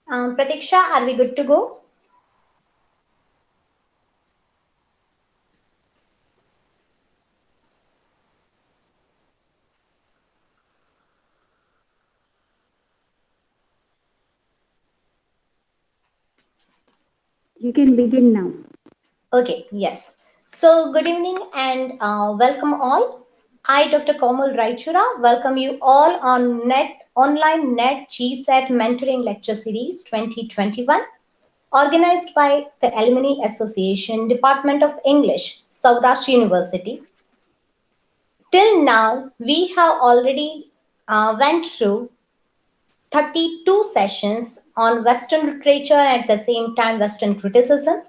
Pratiksha, are we good to go? You can begin now. Okay, yes. So, good evening and welcome all. I, Dr. Komal Raichura, welcome you all on online Net GSET Mentoring Lecture Series 2021, organized by the Alumni Association, Department of English, Saurashtra University. Till now, we have already went through 32 sessions on Western literature and at the same time Western criticism.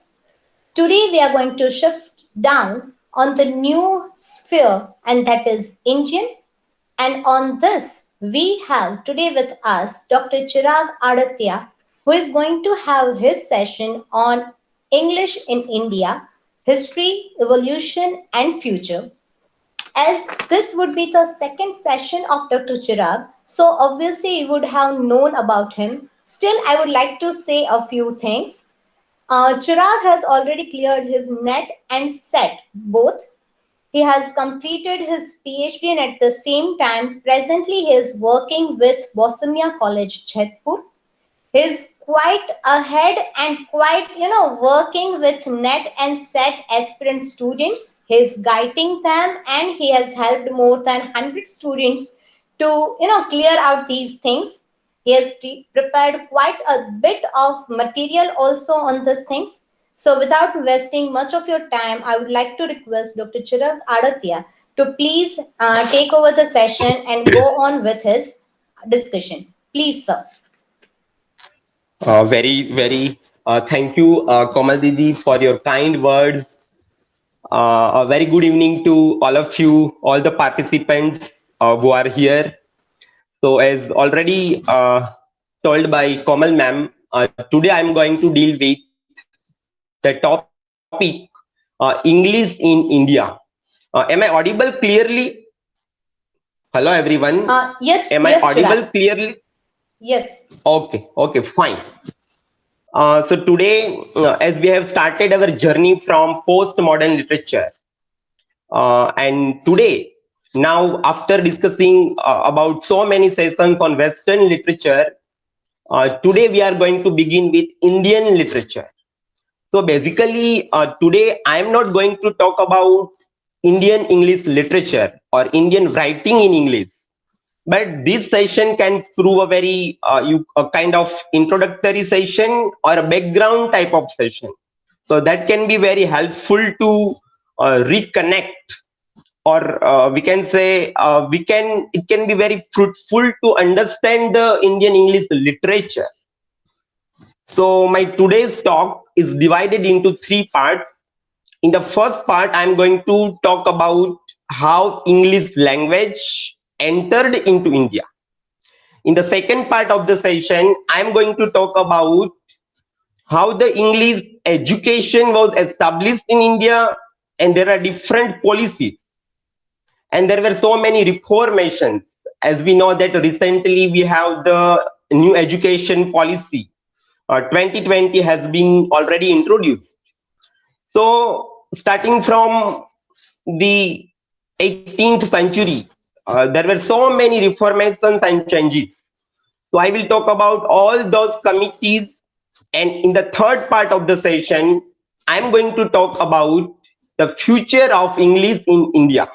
Today, we are going to shift down on the new sphere, and that is Indian. And on this, we have today with us Dr. Chirag Adatya, who is going to have his session on English in India, history, evolution, and future. As this would be the second session of Dr. Chirag, so obviously you would have known about him. Still, I would like to say a few things. Chirag has already cleared his NET and SET both. He has completed his PhD and at the same time, presently he is working with Bosnia College, Jaipur. He's quite ahead and quite, working with NET and SET aspirant students. He's guiding them and he has helped more than 100 students to, clear out these things. He has prepared quite a bit of material also on these things. So without wasting much of your time, I would like to request Dr. Chirag Adatya to please take over the session and go on with his discussion. Please, sir. Very, thank you, Komal Didi, for your kind words. A very good evening to all of you, all the participants who are here. So, as already told by Komal ma'am, today I'm going to deal with the topic English in India. Am I audible clearly? Hello, everyone. Yes, Am I yes, audible Chirag. clearly? Yes. Okay, fine. So today, as we have started our journey from postmodern literature, and today, now after discussing about so many sessions on Western literature, today we are going to begin with Indian literature. So basically, today I am not going to talk about Indian English literature or Indian writing in English, but this session can prove a very a kind of introductory session or a background type of session, so that can be very helpful to reconnect, or we can say it can be very fruitful to understand the Indian English literature. So my today's talk is divided into three parts. In the first part, I'm going to talk about how English language entered into India. In the second part of the session, I'm going to talk about how the English education was established in India, and there are different policies, and there were so many reformations. As we know that recently we have the new education policy. 2020 has been already introduced. So starting from the 18th century, there were so many reformations and changes. So I will talk about all those committees, and in the third part of the session, I'm going to talk about the future of English in India.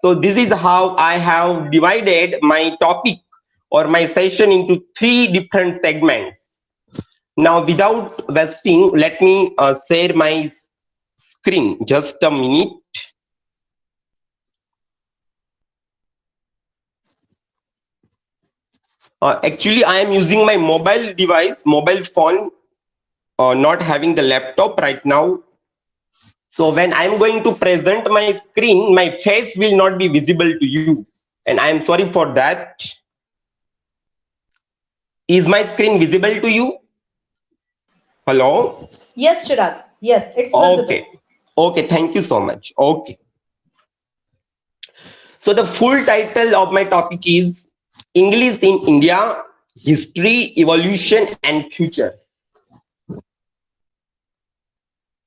So this is how I have divided my topic or my session into three different segments. Now, without wasting, let me share my screen. Just a minute. Actually, I am using my mobile device, mobile phone, not having the laptop right now. So when I'm going to present my screen, my face will not be visible to you. And I'm sorry for that. Is my screen visible to you? Hello? Yes, Chirag. Yes, it's visible. Okay. Okay, thank you so much. Okay. So the full title of my topic is English in India, history, evolution, and future.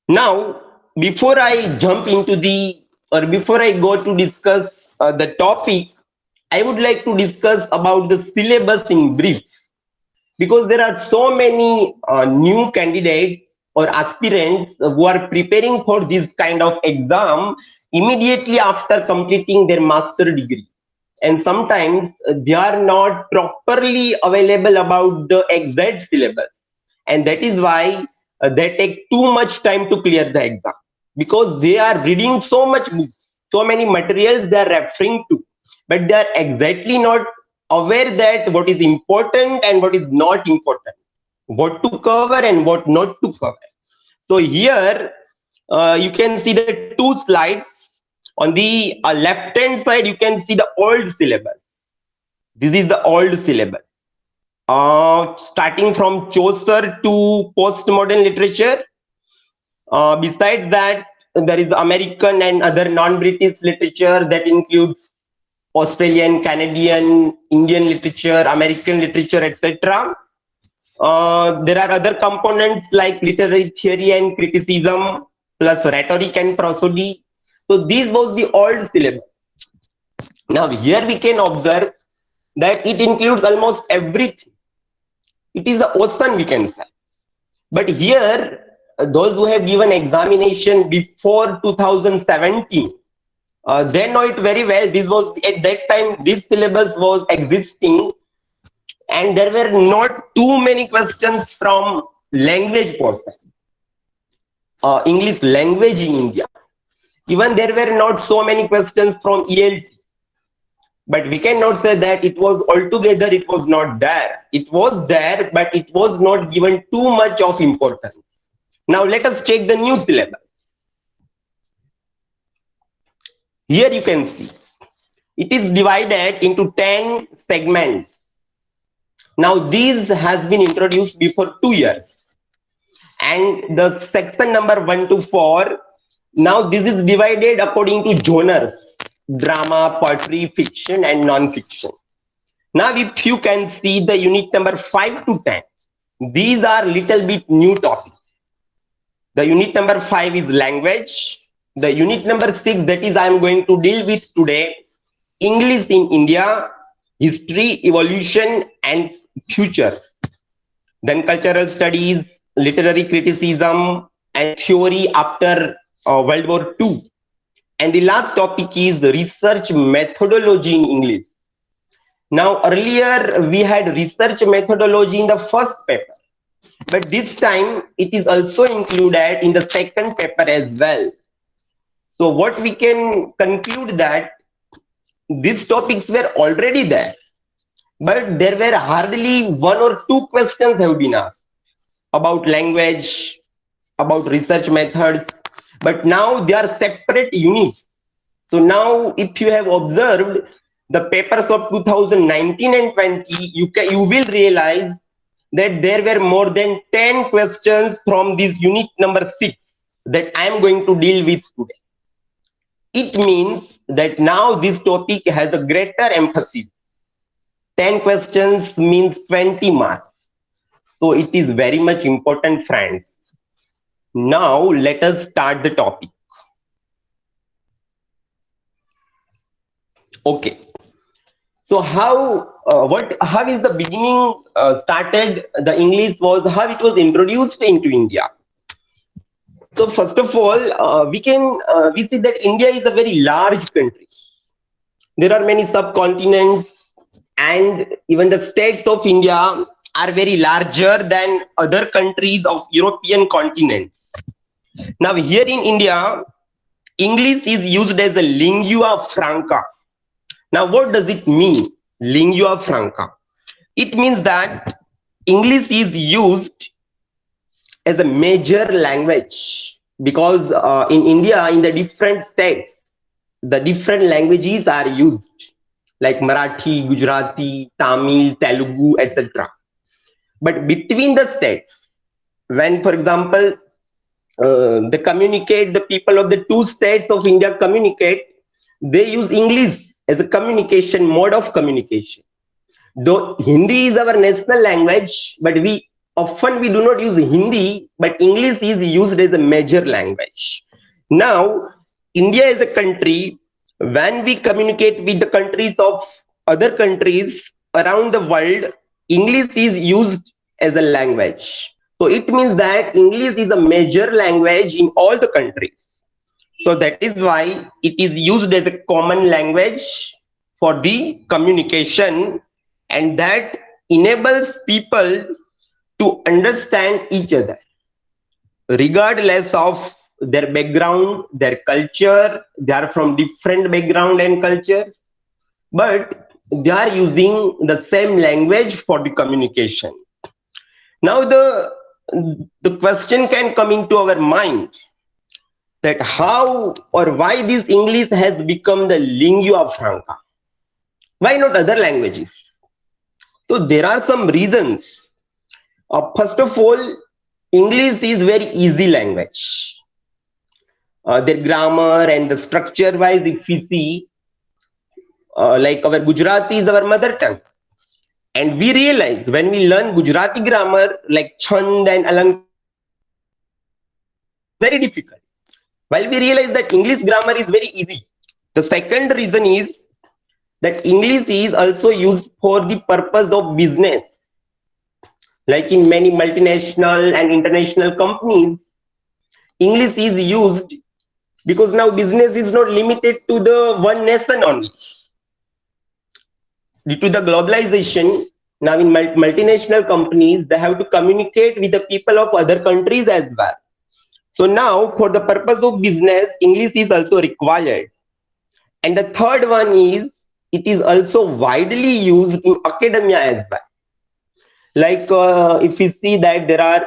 Now, before I jump into before I go to discuss the topic, I would like to discuss about the syllabus in brief, because there are so many new candidates or aspirants who are preparing for this kind of exam immediately after completing their master degree, and sometimes they are not properly available about the exact syllabus, and that is why they take too much time to clear the exam, because they are reading so much books, so many materials they are referring to, but they are exactly not aware that what is important and what is not important, what to cover and what not to cover. So here you can see the two slides. On the left hand side you can see the old syllabus. This is the old syllabus, starting from Chaucer to postmodern literature. Besides that, there is American and other non-British literature that includes Australian, Canadian, Indian literature, American literature, etc. There are other components like literary theory and criticism, plus rhetoric and prosody. So this was the old syllabus. Now here we can observe that it includes almost everything. It is the ocean, we can say. But here, those who have given examination before 2017, they know it very well. This was at that time, this syllabus was existing, and there were not too many questions from language portion, English language in India. Even there were not so many questions from ELT. But we cannot say that it was altogether, it was not there. It was there, but it was not given too much of importance. Now let us check the new syllabus. Here you can see it is divided into 10 segments. Now these has been introduced before 2 years, and the section number 1 to 4. Now this is divided according to genres: drama, poetry, fiction, and non-fiction. Now if you can see the unit number 5 to 10, these are little bit new topics. The unit number 5 is language. The unit number 6, that is I am going to deal with today, English in India, history, evolution, and future. Then cultural studies, literary criticism, and theory after World War II. And the last topic is research methodology in English. Now earlier we had research methodology in the first paper, but this time it is also included in the second paper as well. So what we can conclude that these topics were already there, but there were hardly one or two questions have been asked about language, about research methods, but now they are separate units. So now if you have observed the papers of 2019 and 20, you will realize that there were more than 10 questions from this unit number 6 that I am going to deal with today. It means that now this topic has a greater emphasis. 10 questions means 20 marks. So it is very much important, friends. Now let us start the topic. Okay. So how is the beginning started? The English was how it was introduced into India. So first of all, we see that India is a very large country. There are many subcontinents, and even the states of India are very larger than other countries of European continent. Now here in India, English is used as a lingua franca. Now what does it mean, lingua franca? It means that English is used as a major language, because in India, in the different states, the different languages are used, like Marathi, Gujarati, Tamil, Telugu, etc. But between the states, when, for example, the people of the two states of India communicate, they use English as a communication mode of communication. Though Hindi is our national language, but we do not use Hindi, but English is used as a major language. Now, India is a country. When we communicate with the countries of other countries around the world, English is used as a language. So it means that English is a major language in all the countries. So that is why it is used as a common language for the communication, and that enables people to understand each other regardless of their background, their culture. They are from different background and cultures, but they are using the same language for the communication. Now the question can come into our mind that how or why this English has become the lingua franca. Why not other languages? So there are some reasons. First of all, English is very easy language. Their grammar and the structure wise, if we see, like our Gujarati is our mother tongue. And we realize when we learn Gujarati grammar, like Chand and Alang, very difficult. While we realize that English grammar is very easy. The second reason is that English is also used for the purpose of business. Like in many multinational and international companies, English is used because now business is not limited to the one nation only. Due to the globalization, now in multinational companies, they have to communicate with the people of other countries as well. So now for the purpose of business, English is also required. And the third one is it is also widely used in academia as well. Like if we see that there are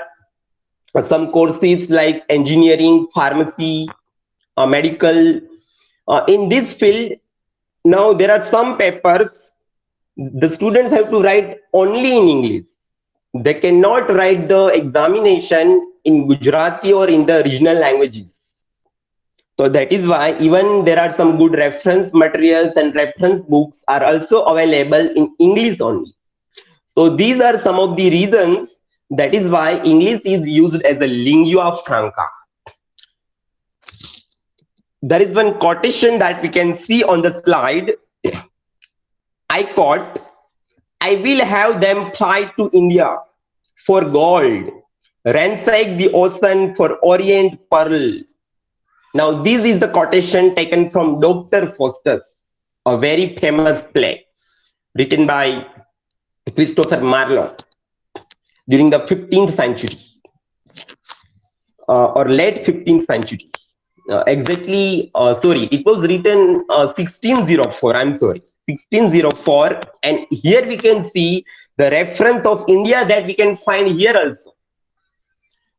some courses like engineering, pharmacy, medical. In this field, now there are some papers the students have to write only in English. They cannot write the examination in Gujarati or in the regional languages. So that is why even there are some good reference materials and reference books are also available in English only. So these are some of the reasons. That is why English is used as a lingua franca. There is one quotation that we can see on the slide. I quote, I will have them fly to India for gold, ransack the ocean for orient pearl. Now this is the quotation taken from Dr. Faustus, a very famous play written by Christopher Marlowe during the 15th century or late 15th century. Sorry, it was written 1604. I'm sorry, 1604. And here we can see the reference of India that we can find here also.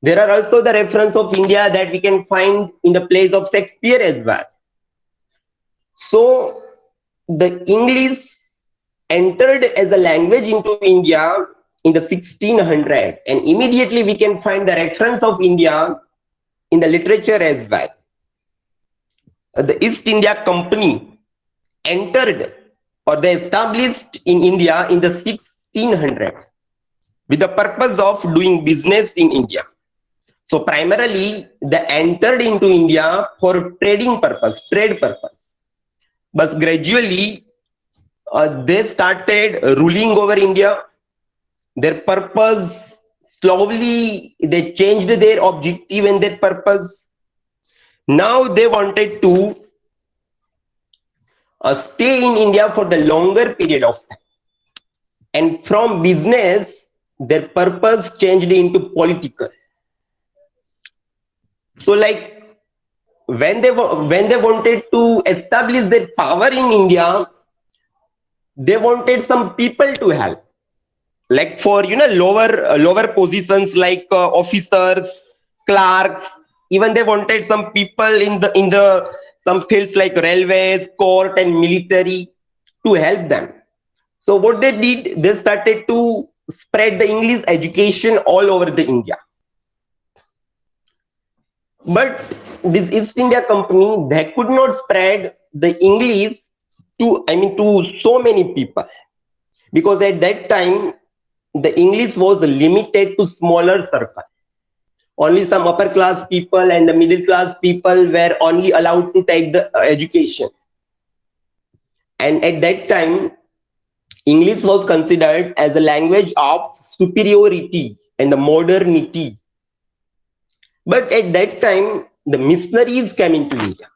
There are also the reference of India that we can find in the plays of Shakespeare as well. So the English entered as a language into India in the 1600, and immediately we can find the reference of India in the literature as well. The East India Company entered or they established in India in the 1600 with the purpose of doing business in India. So primarily they entered into India for trading purpose, trade purpose. But gradually they started ruling over India. Their purpose, slowly they changed their objective and their purpose. Now they wanted to stay in India for the longer period of time. And from business, their purpose changed into political. So like when they wanted to establish their power in India, they wanted some people to help. Like for lower positions like officers, clerks, even they wanted some people in the some fields like railways, court and military to help them. So what they did, they started to spread the English education all over the India. But this East India Company, they could not spread the English to so many people, because at that time the English was limited to smaller circle. Only some upper class people and the middle class people were only allowed to take the education. And at that time, English was considered as a language of superiority and the modernity. But at that time, the missionaries came into India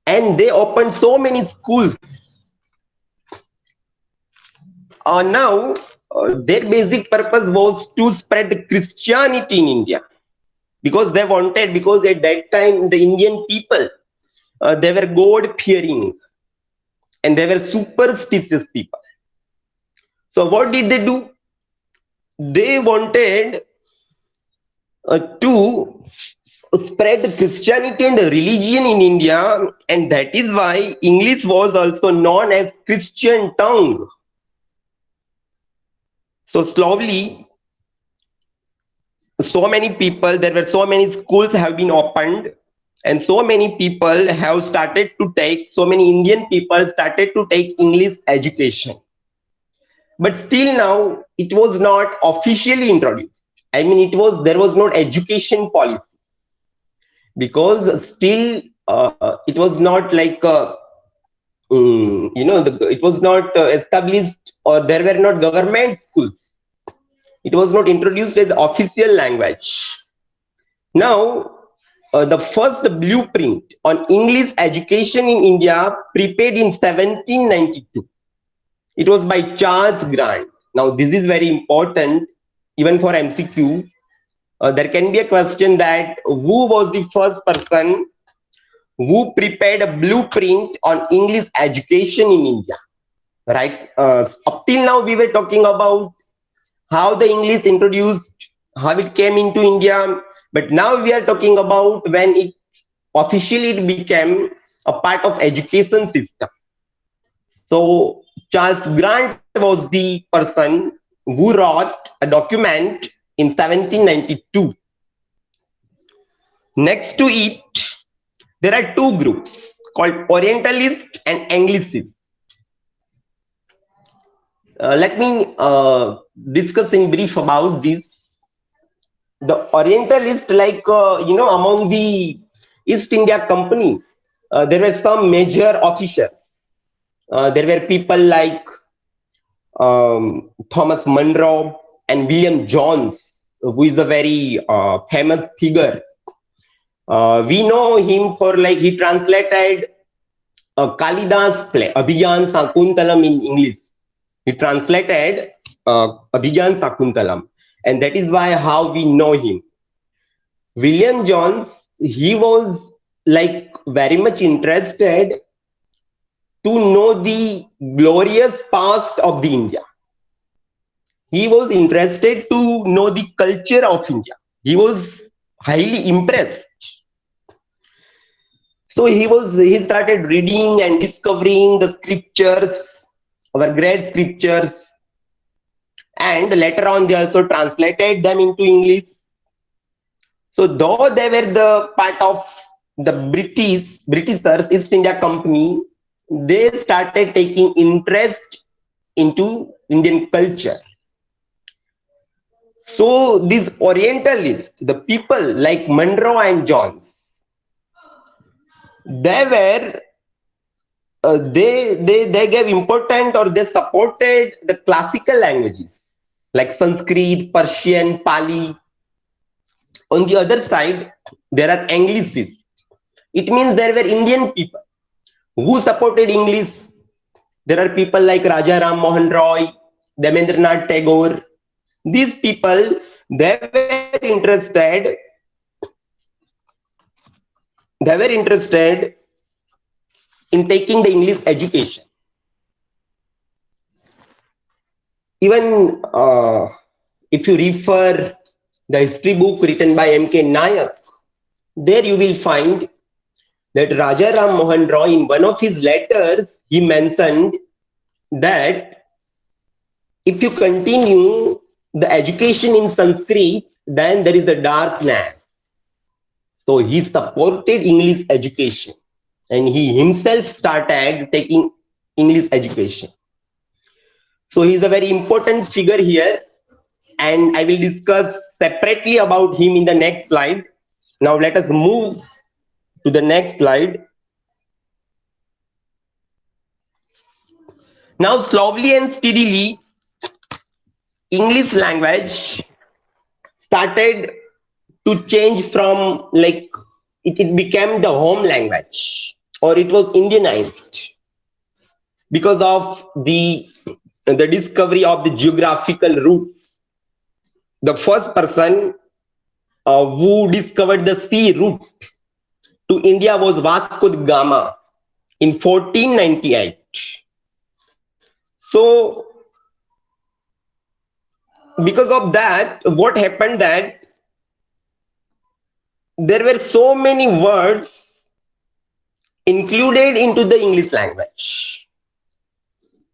and they opened so many schools. Now, their basic purpose was to spread Christianity in India, because they wanted, because at that time the Indian people, they were God fearing and they were superstitious people. So what did they do? They wanted to spread Christianity and religion in India, and that is why English was also known as Christian tongue. So slowly, so many people, there were so many schools have been opened, and so many people have started to take, so many Indian people started to take English education. But still now, it was not officially introduced. I mean, there was not education policy, because still it was not like it was not established, or there were not government schools. It was not introduced as official language. Now, the first blueprint on English education in India prepared in 1792. It was by Charles Grant. Now, this is very important even for MCQ. There can be a question that who was the first person who prepared a blueprint on English education in India, right? Up till now, we were talking about how the English introduced, how it came into India, but now we are talking about when it officially became a part of education system. So Charles Grant was the person who wrote a document in 1792. Next to it, there are two groups called Orientalist and Anglicist. Let me discuss in brief about this. The Orientalist, like among the East India Company, there were some major officers. There were people like Thomas Munro and William Jones, who is a very famous figure. We know him for, like, he translated a Kalidas play, Abhijan Sakuntalam, in English. He translated Abhijan Sakuntalam, and that is why how we know him. William Jones, he was like very much interested to know the glorious past of the India. He was interested to know the culture of India. He was highly impressed. So he started reading and discovering the scriptures, our great scriptures, and later on they also translated them into English. So though they were the part of the Britishers, East India Company, they started taking interest into Indian culture. So these Orientalists, the people like Munro and Jones, they were they gave important, or they supported the classical languages like Sanskrit, Persian, Pali. On the other side, there are Anglicists. It means there were Indian people who supported English. There are people like Raja Ram Mohan Roy, Demendranath Tagore. These people, they were interested. They were interested in taking the English education. Even if you refer the history book written by M.K. Nayak, there you will find that Raja Ram Mohan Roy, in one of his letters, he mentioned that if you continue the education in Sanskrit, then there is a darkness. So he supported English education, and he himself started taking English education. So he's a very important figure here, and I will discuss separately about him in the next slide. Now let us move to the next slide. Now slowly and steadily, English language started to change from like it became the home language, or it was Indianized because of the discovery of the geographical roots. The first person who discovered the sea route to India was Vasco da Gama in 1498. So because of that, what happened that there were so many words included into the English language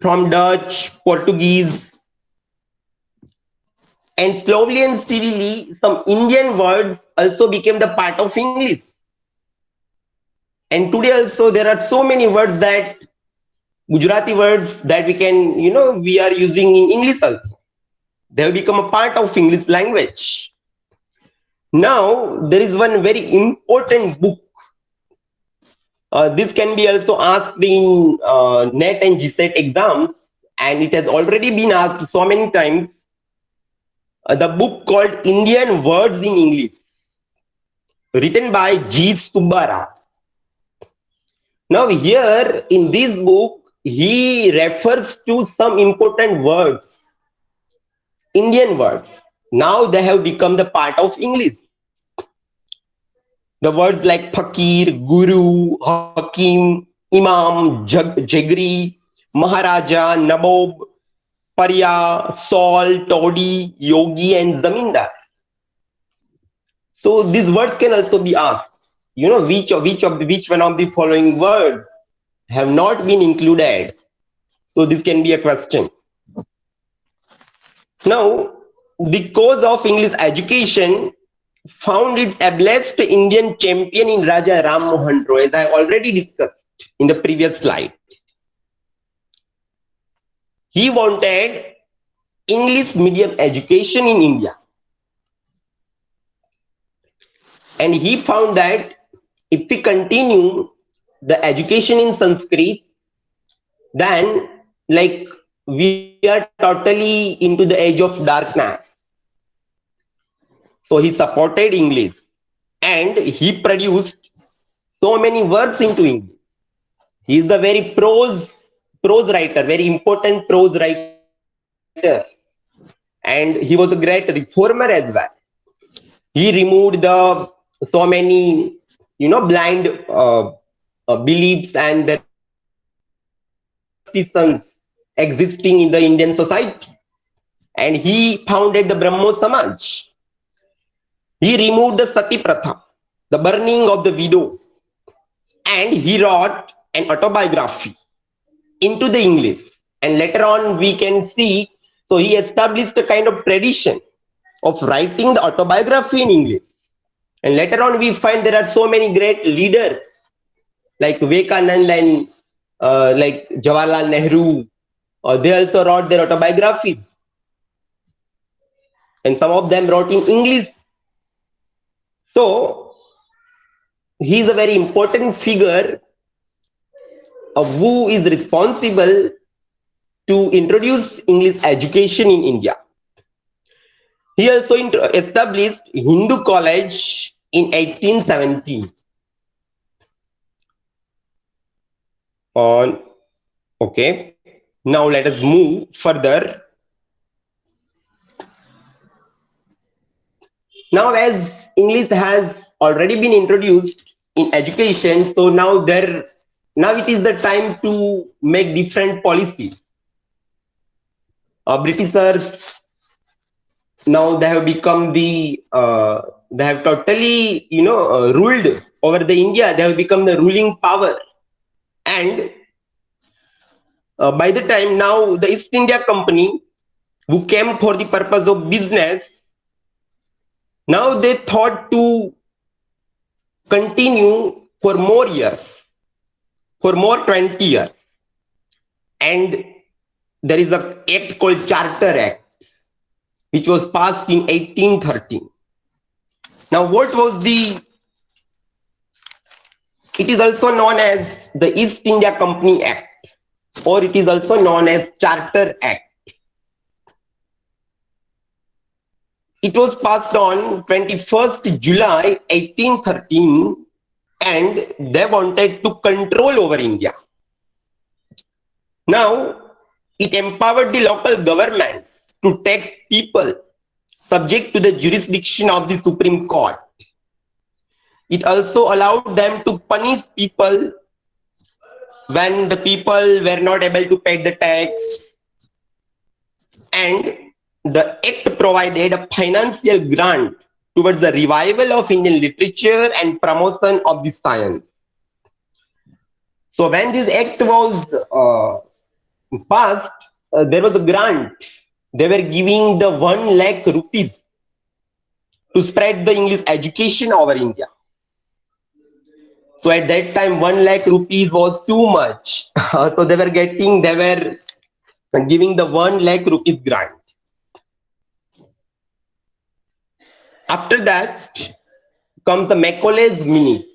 from Dutch, Portuguese, and slowly and steadily some Indian words also became the part of English. And today also there are so many words that Gujarati words that we can, we are using in English also. They have become a part of English language. Now there is one very important book. This can be also asked in NET and GSET exams, and it has already been asked so many times. The book called Indian Words in English, written by G. Subbara. Now here in this book, he refers to some important words, Indian words. Now they have become the part of English. The words like Fakir, Guru, Hakim, Imam, Jagri, Maharaja, Nabob, Parya, Saul, Toddy, Yogi, and Zamindar. So these words can also be asked. Which one of the following words have not been included? So this can be a question. Now, the cause of English education found its ableist Indian champion in Raja Ram Mohan Roy, as I already discussed in the previous slide. He wanted English medium education in India. And he found that if we continue the education in Sanskrit, then like we are totally into the age of darkness. So he supported English and he produced so many works into English. He is the very prose writer, very important prose writer, and he was a great reformer as well. He removed the so many blind beliefs and the superstitions existing in the Indian society, and he founded the Brahmo Samaj. He removed the Sati Pratha, the burning of the widow, and he wrote an autobiography into the English. And later on, we can see, so he established a kind of tradition of writing the autobiography in English. And later on, we find there are so many great leaders like Vivekananda and like Jawaharlal Nehru. They also wrote their autobiography. And some of them wrote in English. So he is a very important figure of who is responsible to introduce English education in India. He also established Hindu College in 1817. Okay, now let us move further. Now, as English has already been introduced in education, so now it is the time to make different policies. Britishers, now they have become they have totally ruled over the India. They have become the ruling power, and by the time now the East India Company, who came for the purpose of business, now they thought to continue for more years, for more 20 years, and there is a act called Charter Act, which was passed in 1813. Now, what was the? It is also known as the East India Company Act, or it is also known as Charter Act. It was passed on 21st July 1813, and they wanted to control over India. Now, it empowered the local governments to tax people subject to the jurisdiction of the Supreme Court. It also allowed them to punish people when the people were not able to pay the tax, and the act provided a financial grant towards the revival of Indian literature and promotion of the science. So when this act was passed, there was a grant. They were giving the 1 lakh rupees to spread the English education over India. So at that time, 1 lakh rupees was too much. So they were giving the 1 lakh rupees grant. After that comes the Macaulay's Minute.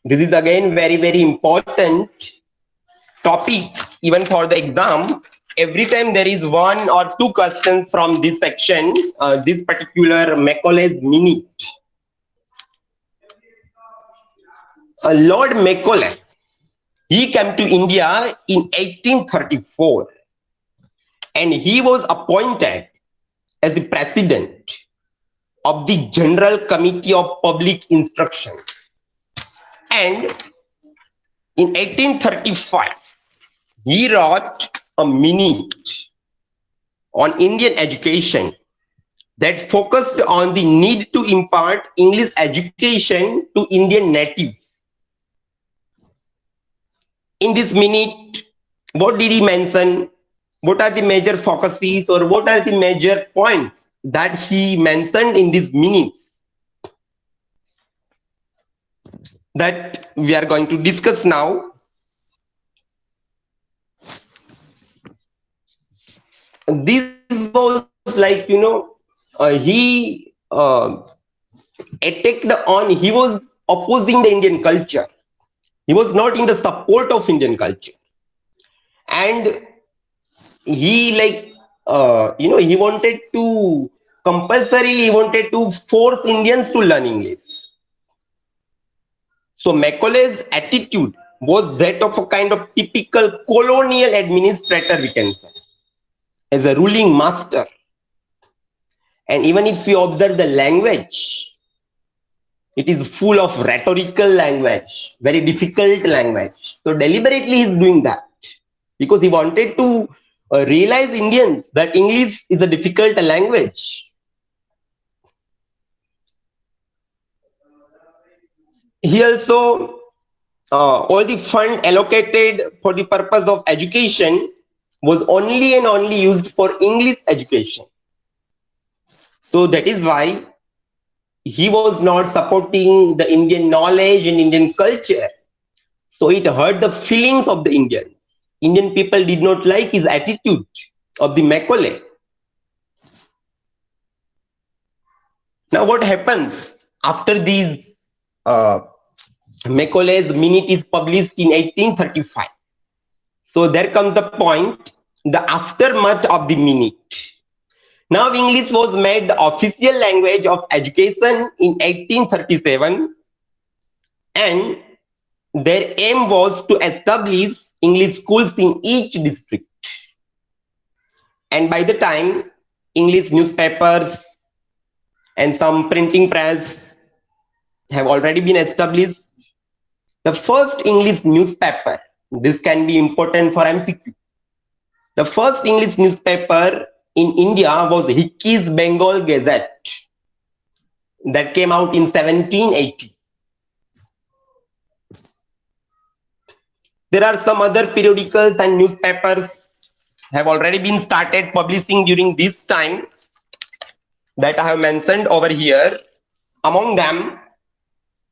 This is again very, very important topic even for the exam. Every time there is 1 or 2 questions from this section, this particular Macaulay's Minute. Lord Macaulay, he came to India in 1834, and he was appointed as the president of the General Committee of Public Instruction. And in 1835, he wrote a minute on Indian education that focused on the need to impart English education to Indian natives. In this minute, what did he mention? What are the major focuses, or what are the major points that he mentioned in this minute that we are going to discuss now? This was like, he attacked on, he was opposing the Indian culture. He was not in the support of Indian culture. And he he wanted to compulsorily, he wanted to force Indians to learn English. So Macaulay's attitude was that of a kind of typical colonial administrator, we can say, as a ruling master. And even if you observe the language, it is full of rhetorical language, very difficult language. So deliberately he is doing that because he wanted to realize Indians that English is a difficult language. He also, all the fund allocated for the purpose of education was only and only used for English education. So that is why he was not supporting the Indian knowledge and Indian culture. So it hurt the feelings of the Indians. Indian people did not like his attitude of the Macaulay. Now what happens after these Macaulay's Minute is published in 1835? So there comes the point, the aftermath of the Minute. Now English was made the official language of education in 1837, and their aim was to establish English schools in each district. And by the time English newspapers and some printing press have already been established, the first English newspaper, this can be important for MCQ. The first English newspaper in India was Hickey's Bengal Gazette that came out in 1780. There are some other periodicals and newspapers have already been started publishing during this time that I have mentioned over here. Among them,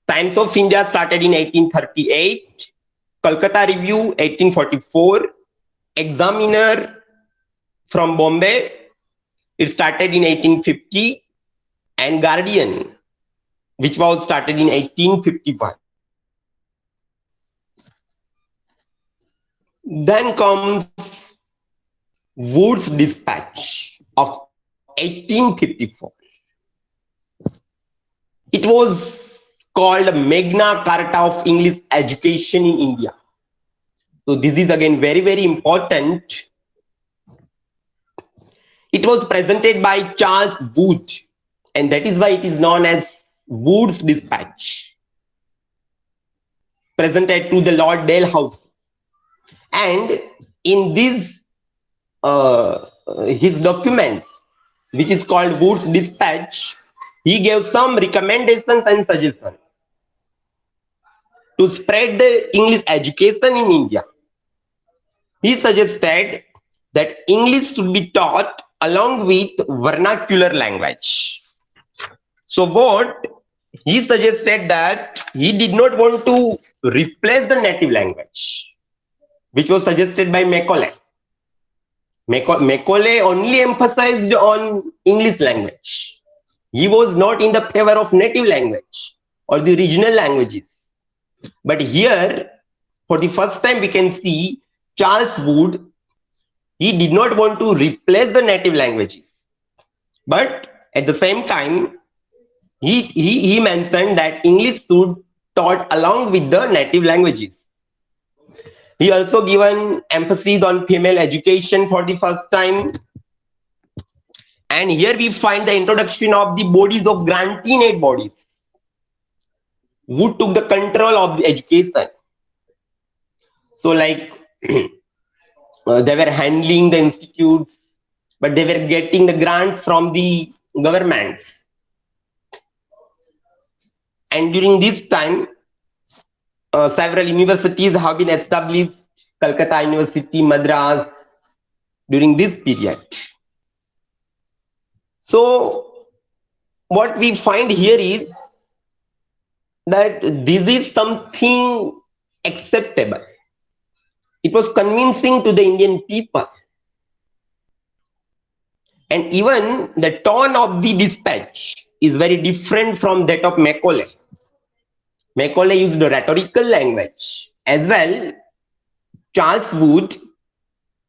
Times of India started in 1838, Calcutta Review 1844, Examiner from Bombay. It started in 1850, and Guardian, which was started in 1851. Then comes Wood's Dispatch of 1854. It was called Magna Carta of English Education in India. So this is again very, very important. It was presented by Charles Wood, and that is why it is known as Wood's Dispatch, presented to the Lord Dalhousie. And in this, his documents, which is called Wood's Dispatch, he gave some recommendations and suggestions to spread the English education in India. He suggested that English should be taught along with vernacular language. So what he suggested, that he did not want to replace the native language, which was suggested by Macaulay. Macaulay only emphasized on English language. He was not in the favor of native language or the regional languages. But here, for the first time, we can see Charles Wood, he did not want to replace the native languages. But at the same time, he mentioned that English should taught along with the native languages. He also given emphasis on female education for the first time. And here we find the introduction of the bodies of granting aid bodies. Wood took the control of the education. So like they were handling the institutes, but they were getting the grants from the governments. And during this time, several universities have been established, Calcutta University, Madras, during this period. So what we find here is that this is something acceptable. It was convincing to the Indian people. And even the tone of the dispatch is very different from that of Macaulay. Macaulay used a rhetorical language. As well, Charles Wood,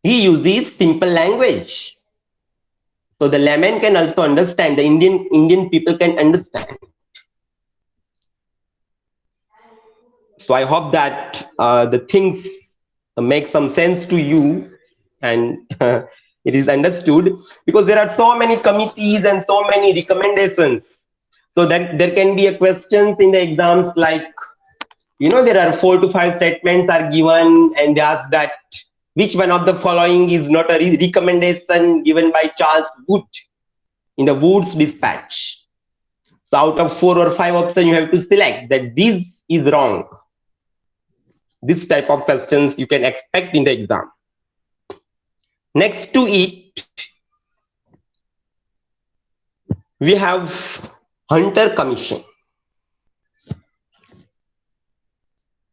he uses simple language. So the layman can also understand, the Indian people can understand. So I hope that the things make some sense to you and it is understood, because there are so many committees and so many recommendations. So that there can be a questions in the exams like, there are 4 to 5 statements are given and they ask that which one of the following is not a recommendation given by Charles Wood in the Wood's Dispatch. So out of 4 or 5 options, you have to select that this is wrong. This type of questions you can expect in the exam. Next to it, we have Hunter Commission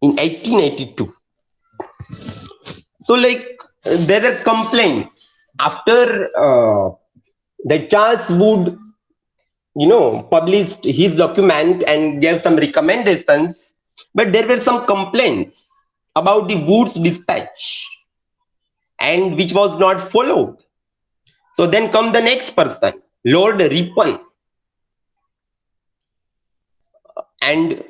in 1882. So like there are complaints after that Charles Wood, published his document and gave some recommendations, but there were some complaints about the Wood's Dispatch and which was not followed. So then come the next person, Lord Ripon. And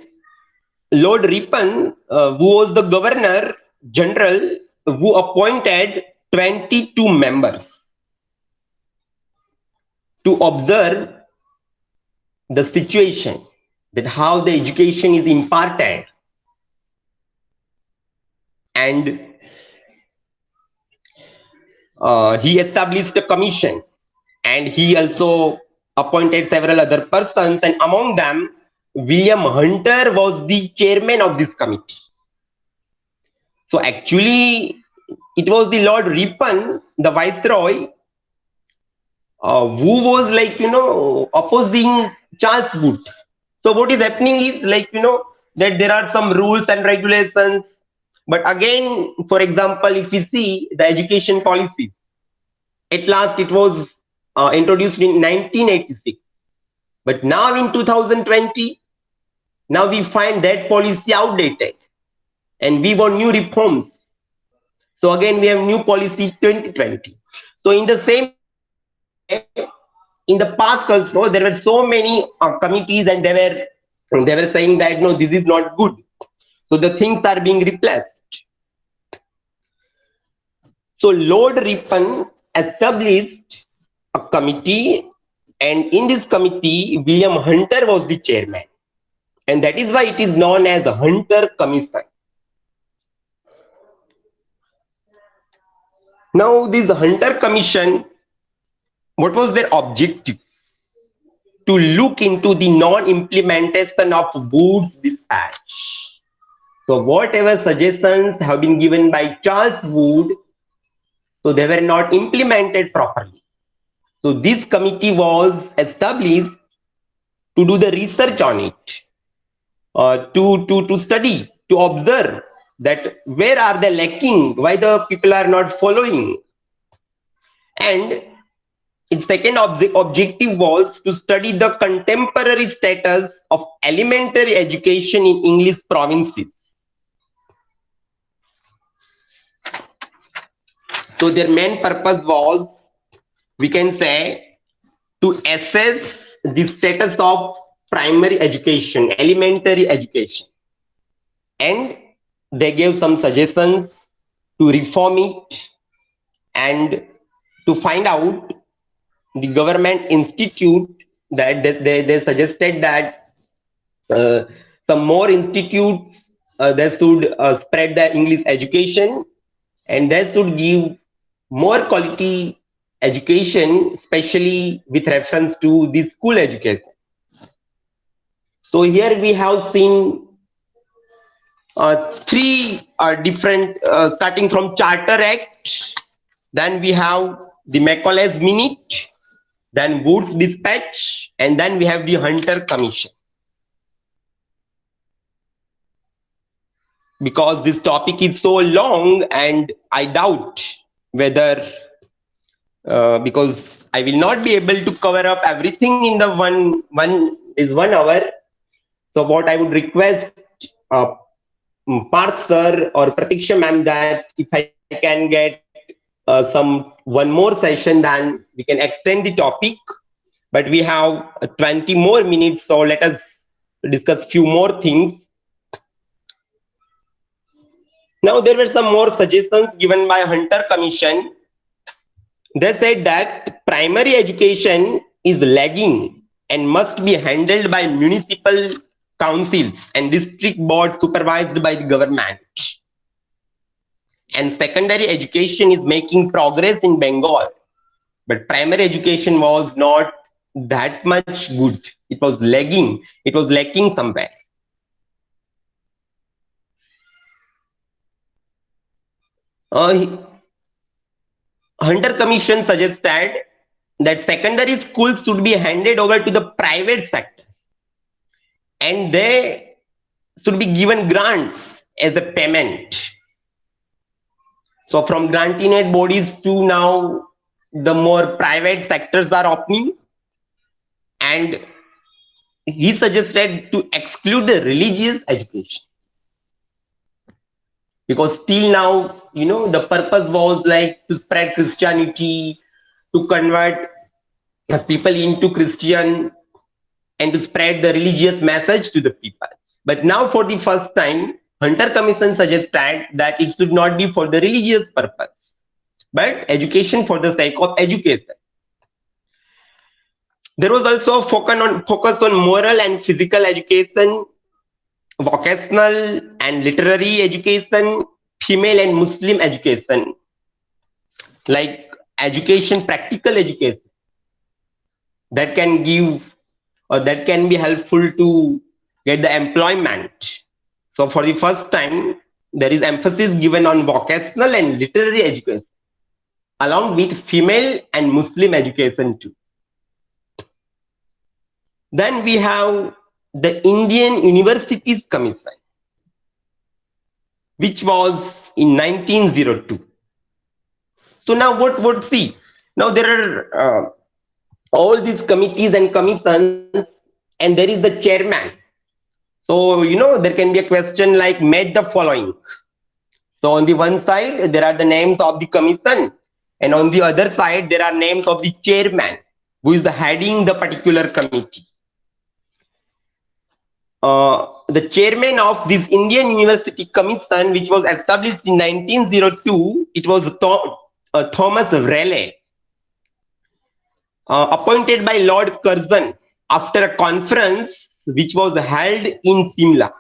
Lord Ripon, who was the Governor General, who appointed 22 members to observe the situation, that how the education is imparted. And he established a commission, and he also appointed several other persons, and among them William Hunter was the chairman of this committee. So actually it was the Lord Ripon, the viceroy, who was opposing Charles Wood. So what is happening is that there are some rules and regulations. But again, for example, if we see the education policy, At last, it was introduced in 1986. But now in 2020, now we find that policy outdated and we want new reforms. So again, we have new policy 2020. So in the same way, in the past also, there were so many committees and they were saying that no, this is not good. So the things are being replaced. So Lord Ripon established a committee, and in this committee, William Hunter was the chairman, and that is why it is known as the Hunter Commission. Now, this Hunter Commission, what was their objective? To look into the non-implementation of Woods Dispatch. So whatever suggestions have been given by Charles Wood, so they were not implemented properly. So this committee was established to do the research on it, to study, to observe that where are they lacking, why the people are not following. And its second objective was to study the contemporary status of elementary education in English provinces. So their main purpose was, we can say, to assess the status of primary education, elementary education. And they gave some suggestions to reform it and to find out the government institute that they suggested that some more institutes they should spread the English education and they should give more quality education, especially with reference to the school education. So here we have seen three different, starting from Charter Act, then we have the Macaulay's Minute, then Woods Dispatch, and then we have the Hunter Commission. Because this topic is so long, and I doubt whether, because I will not be able to cover up everything in the one hour. So what I would request Parth sir or Pratiksha ma'am that if I can get one more session, then we can extend the topic. But we have 20 more minutes, so let us discuss few more things. Now there were some more suggestions given by Hunter Commission. They said that primary education is lagging and must be handled by municipal councils and district boards supervised by the government. And secondary education is making progress in Bengal, but primary education was not that much good. It was lagging. It was lacking somewhere. Hunter Commission suggested that secondary schools should be handed over to the private sector and they should be given grants as a payment. So from grant-in-aid bodies to now the more private sectors are opening, and he suggested to exclude the religious education. Because till now, the purpose was like to spread Christianity, to convert people into Christian, and to spread the religious message to the people. But now for the first time, Hunter Commission suggested that it should not be for the religious purpose, but education for the sake of education. There was also a focus on moral and physical education, vocational and literary education, female and Muslim education, like education, practical education that can give or that can be helpful to get the employment. So for the first time, there is emphasis given on vocational and literary education, along with female and Muslim education too. Then we have the Indian Universities Commission, which was in 1902. So now see, Now there are all these committees and commissions, and there is the chairman. So there can be a question like match the following. So on the one side there are the names of the commission, and on the other side there are names of the chairman who is heading the particular committee. The chairman of this Indian University Commission, which was established in 1902, it was Thomas Raleigh, appointed by Lord Curzon after a conference which was held in Simla.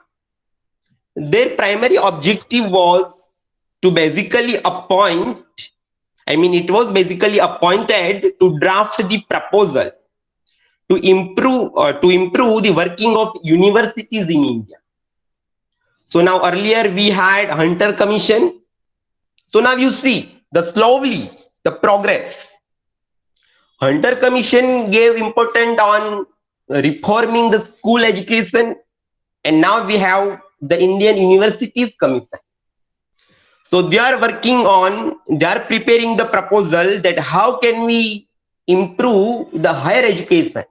Their primary objective was to basically appoint, it was basically appointed to draft the proposal to improve the working of universities in India. So now earlier we had Hunter Commission. So now you see slowly the progress. Hunter Commission gave importance on reforming the school education, and now we have the Indian Universities Commission. So they are preparing the proposal that how can we improve the higher education,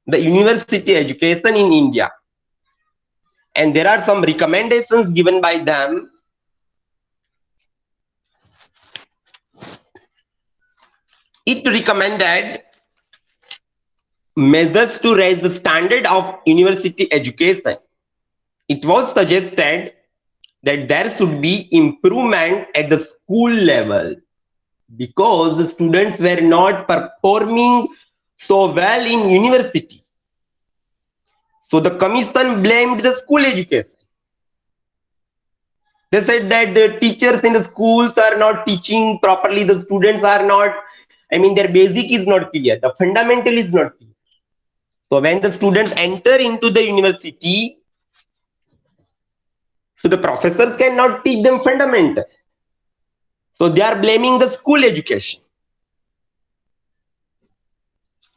the university education in India. And there are some recommendations given by them. It recommended measures to raise the standard of university education. It was suggested that there should be improvement at the school level because the students were not performing so well in university. So the commission blamed the school education. They said that the teachers in the schools are not teaching properly, the students are not, their basic is not clear, the fundamental is not clear. So when the students enter into the university, so the professors cannot teach them fundamental. So they are blaming the school education.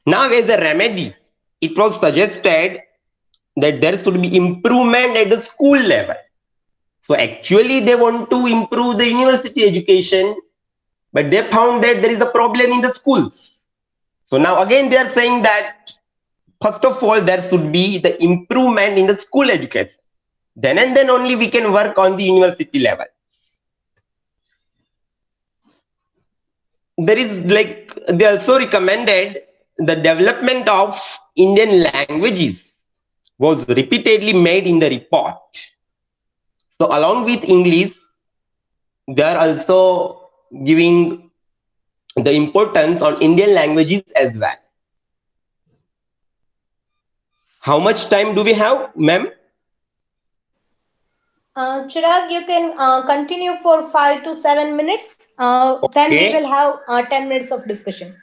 Now as a remedy, it was suggested that there should be improvement at the school level. So actually they want to improve the university education, but they found that there is a problem in the schools. So now again they are saying that first of all there should be the improvement in the school education. Then and then only we can work on the university level. They also recommended the development of Indian languages was repeatedly made in the report. So along with English, they are also giving the importance on Indian languages as well. How much time do we have, ma'am? Chirag, you can continue for 5 to 7 minutes. Then we will have 10 minutes of discussion.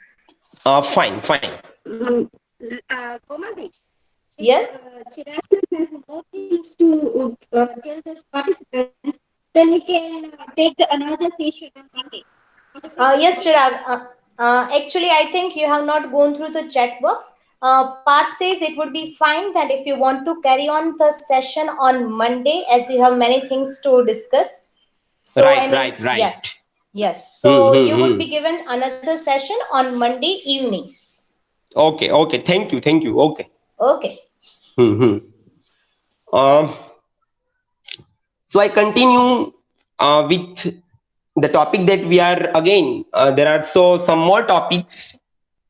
Fine. Komal, yes. Chirag has more things to tell the participants. Then we can take another session on Monday. Yes, Chirag. Actually, I think you have not gone through the chat box. Part says it would be fine that if you want to carry on the session on Monday, as you have many things to discuss. So right. Yes. So you would be given another session on Monday evening. Okay. Thank you. Okay. So I continue with the topic that we are again. There are some more topics.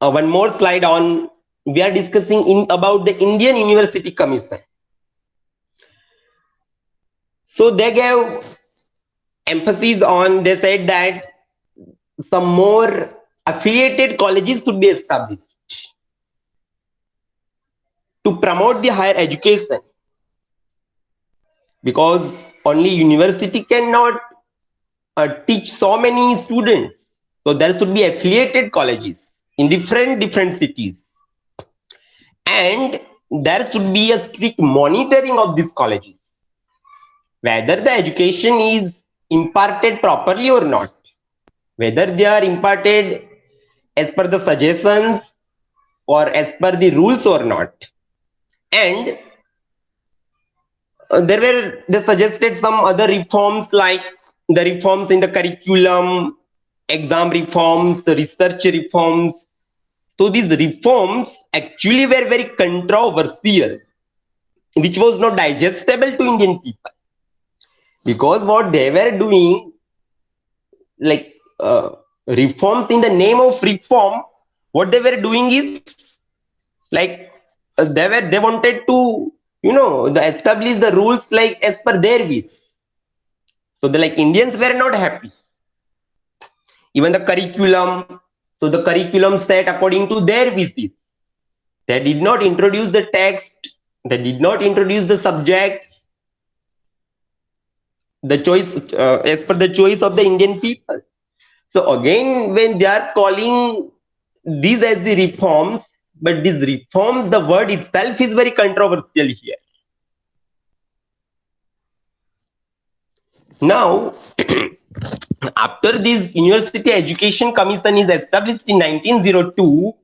One more slide on. We are discussing about the Indian University Commission. So they gave emphasis on. They said that some more affiliated colleges should be established to promote the higher education, because only university cannot teach so many students. So there should be affiliated colleges in different cities, and there should be a strict monitoring of these colleges, whether the education is imparted properly or not, whether they are imparted as per the suggestions or as per the rules or not. And they suggested some other reforms, like the reforms in the curriculum, exam reforms, research reforms. So these reforms actually were very controversial, which was not digestible to Indian people, because what they were doing, like reforms in the name of reform, what they were doing is like they wanted to establish the rules like as per their wish. So the like Indians were not happy. Even the curriculum, so the curriculum set according to their wishes. They did not introduce the text, they did not introduce the subjects, the choice as per the choice of the Indian people. So again, when they are calling these as the reforms, but these reforms, the word itself is very controversial here. Now, after this University Education Commission is established in 1902,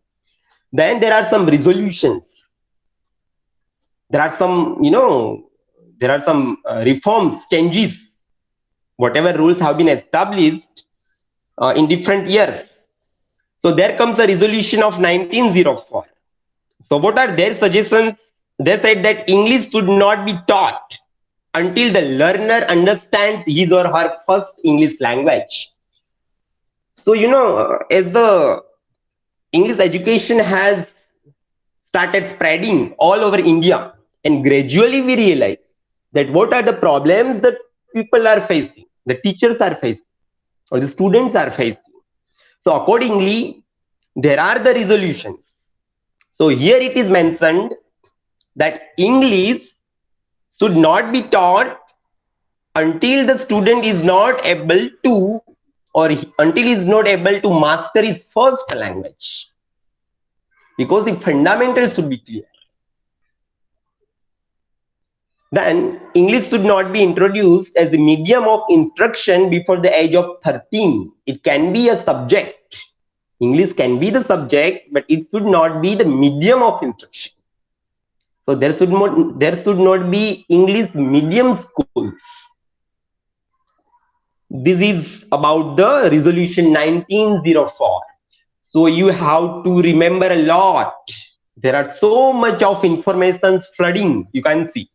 then there are some resolutions. There are some, reforms, changes, whatever rules have been established in different years. So there comes a resolution of 1904. So what are their suggestions? They said that English should not be taught until the learner understands his or her first English language. So, as the English education has started spreading all over India, and gradually we realize that what are the problems that people are facing, the teachers are facing, or the students are facing. So accordingly, there are the resolutions. So here it is mentioned that English should not be taught until the student is not able to, or until he is not able to master his first language, because the fundamentals should be clear. Then English should not be introduced as the medium of instruction before the age of 13. It can be a subject. English can be the subject, but it should not be the medium of instruction. So there should not be English medium schools. This is about the resolution 1904. So you have to remember a lot. There are so much of information flooding, you can see.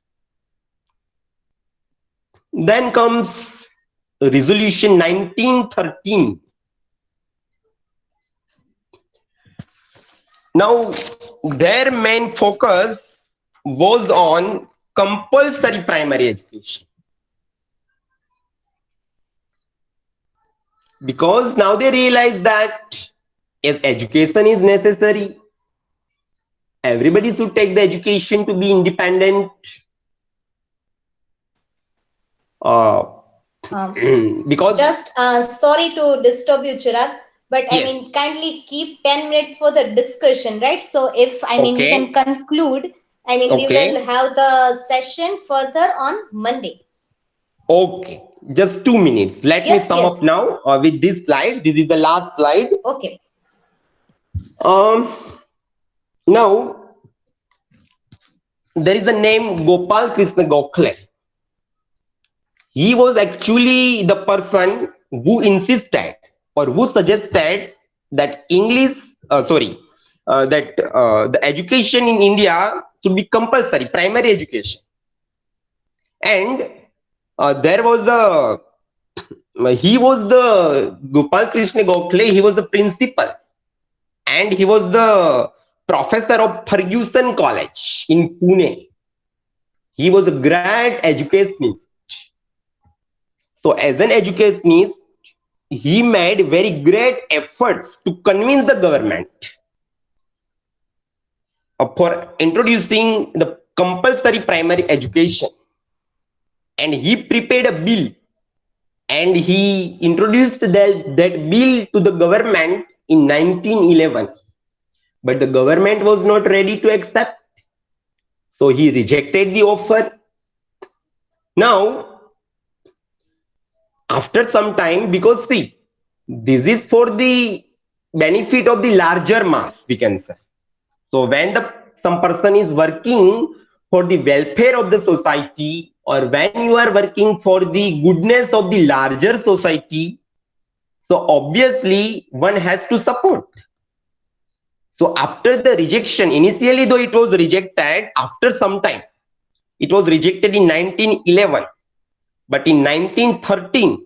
Then comes resolution 1913. Now their main focus was on compulsory primary education, because now they realize that if education is necessary, everybody should take the education to be independent. Because Just sorry to disturb you, Chirag, but I Yes. mean, kindly keep 10 minutes for the discussion, right? So if I mean, you Okay. can conclude, I mean, we Okay. will have the session further on Monday. Okay, just 2 minutes. Let me Yes, sum yes. up now with this slide. This is the last slide. Okay. Now there is a name Gopal Krishna Gokhale. He was actually the person who insisted or who suggested that the education in India should be compulsory, primary education. And there was he was the Gopal Krishna Gokhale, he was the principal, and he was the professor of Ferguson College in Pune. He was a great educationist. So as an educationist, he made very great efforts to convince the government for introducing the compulsory primary education. And he prepared a bill, and he introduced that bill to the government in 1911. But the government was not ready to accept. So he rejected the offer. Now, after some time, because see, this is for the benefit of the larger mass, we can say. So when some person is working for the welfare of the society, or when you are working for the goodness of the larger society, So obviously one has to support. So after the rejection, initially though it was rejected, after some time, it was rejected in 1911. But in 1913,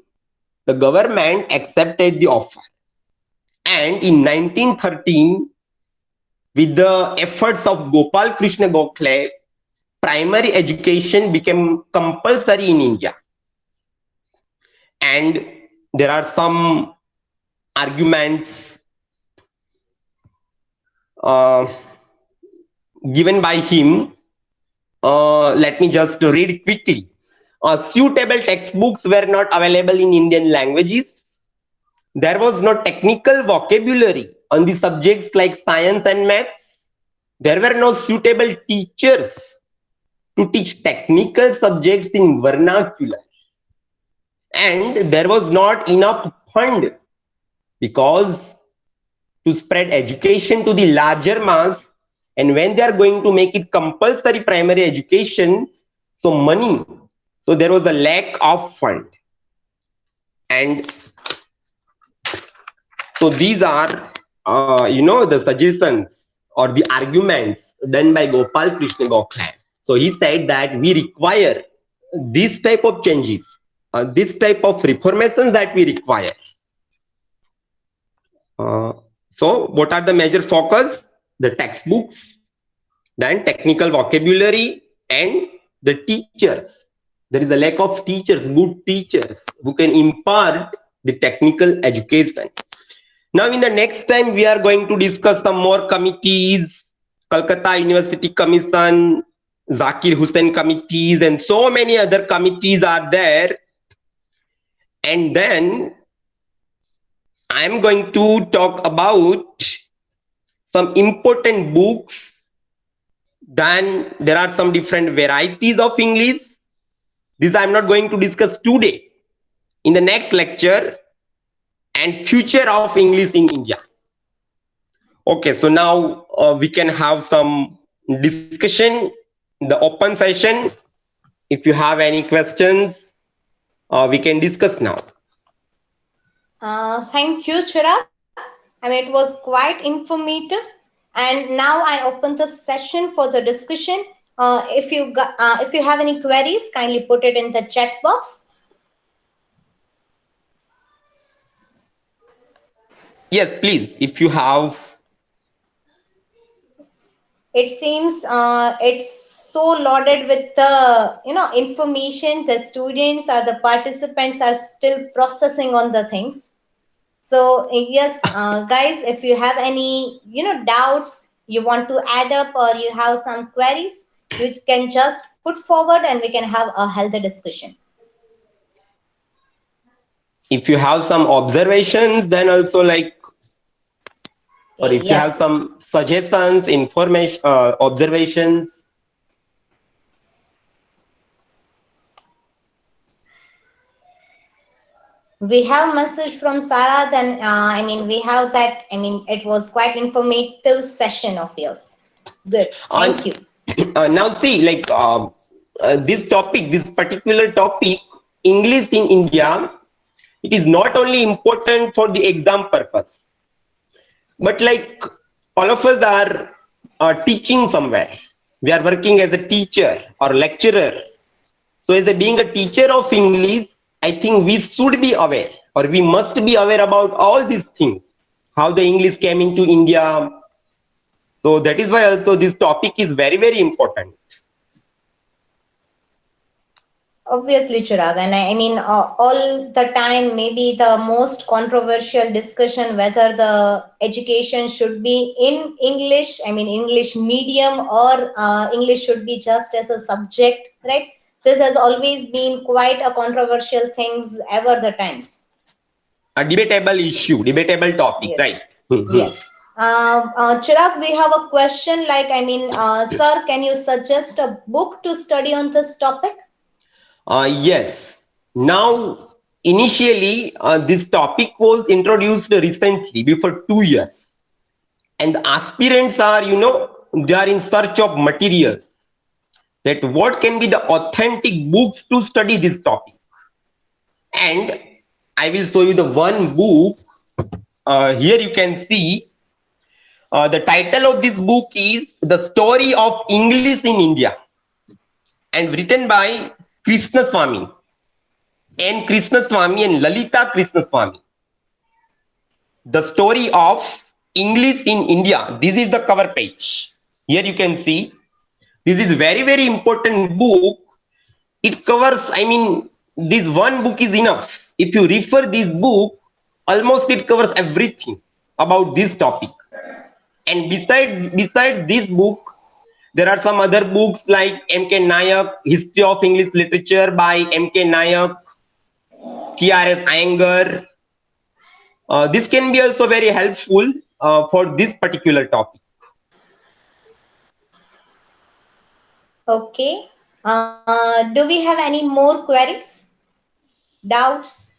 the government accepted the offer. And in 1913, with the efforts of Gopal Krishna Gokhale, primary education became compulsory in India. And there are some arguments uh, given by him. Let me just read quickly. Suitable textbooks were not available in Indian languages. There was no technical vocabulary on the subjects like science and maths. There were no suitable teachers to teach technical subjects in vernacular. And there was not enough fund because to spread education to the larger mass, and when they are going to make it compulsory primary education, so money, so there was a lack of fund. And so these are the suggestions or the arguments done by Gopal Krishna Gokhale. So he said that we require this type of changes, this type of reformations that we require. So what are the major focus? The textbooks, then technical vocabulary, and the teachers. There is a lack of teachers, good teachers who can impart the technical education. Now in the next time we are going to discuss some more committees, Calcutta University Commission, Zakir Hussain committees, and so many other committees are there. And then I am going to talk about some important books. Then there are some different varieties of English. This I am not going to discuss today. In the next lecture, and future of English in India. Okay, so now we can have some discussion, the open session. If you have any questions, we can discuss now. Thank you, Chirag. I mean, it was quite informative. And now I open the session for the discussion. If you have any queries, kindly put it in the chat box. Yes, please. If you have. It seems it's so loaded with the information. The students or the participants are still processing on the things. So yes, guys, if you have any doubts you want to add up or you have some queries, you can just put forward and we can have a healthy discussion. If you have some observations, then also like, or if you have some suggestions, information, observations. We have message from Sarah. Then we have that. It was quite informative session of yours. Good, thank you. Now see, like this topic, this particular topic, English in India, it is not only important for the exam purpose, but like all of us are teaching somewhere. We are working as a teacher or lecturer. So as being a teacher of English, I think we should be aware, or we must be aware about all these things, how the English came into India. So that is why also this topic is very, very important. Obviously, Chirag, and all the time, maybe the most controversial discussion whether the education should be in English, English medium, or English should be just as a subject, right? This has always been quite a controversial things ever the times. A debatable issue, debatable topic, yes. Right? Yes. Chirag, we have a question like, sir, can you suggest a book to study on this topic? Yes. Now, initially, this topic was introduced recently, before 2 years. And the aspirants are, they are in search of material. That what can be the authentic books to study this topic. And I will show you the one book. Here you can see the title of this book is The Story of English in India and written by Krishna Swami and Lalita Krishna Swami. The Story of English in India. This is the cover page. Here you can see. This is very, very important book. It covers, I mean, this one book is enough. If you refer this book, almost it covers everything about this topic. And besides this book, there are some other books like M.K. Nayak, History of English Literature by M.K. Nayak, K.R.S. Iyengar. This can be also very helpful for this particular topic. Okay. Do we have any more queries, doubts,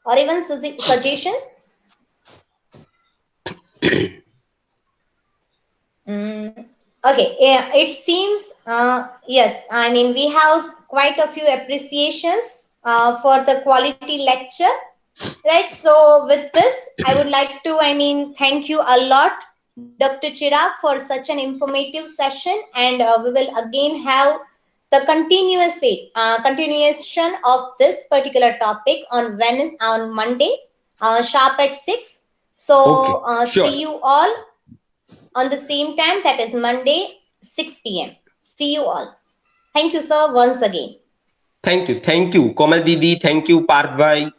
or even suggestions? Okay, yeah, it seems, yes, I mean, we have quite a few appreciations for the quality lecture, right? So with this, I would like to, I mean, thank you a lot, Dr. Chirag, for such an informative session, and we will again have the continuation of this particular topic on Monday, sharp at 6. So Okay, sure. see you all on the same time, that is Monday, 6 p.m. See you all. Thank you, sir, once again. Thank you, Komal Didi. Thank you, Parth Bhai.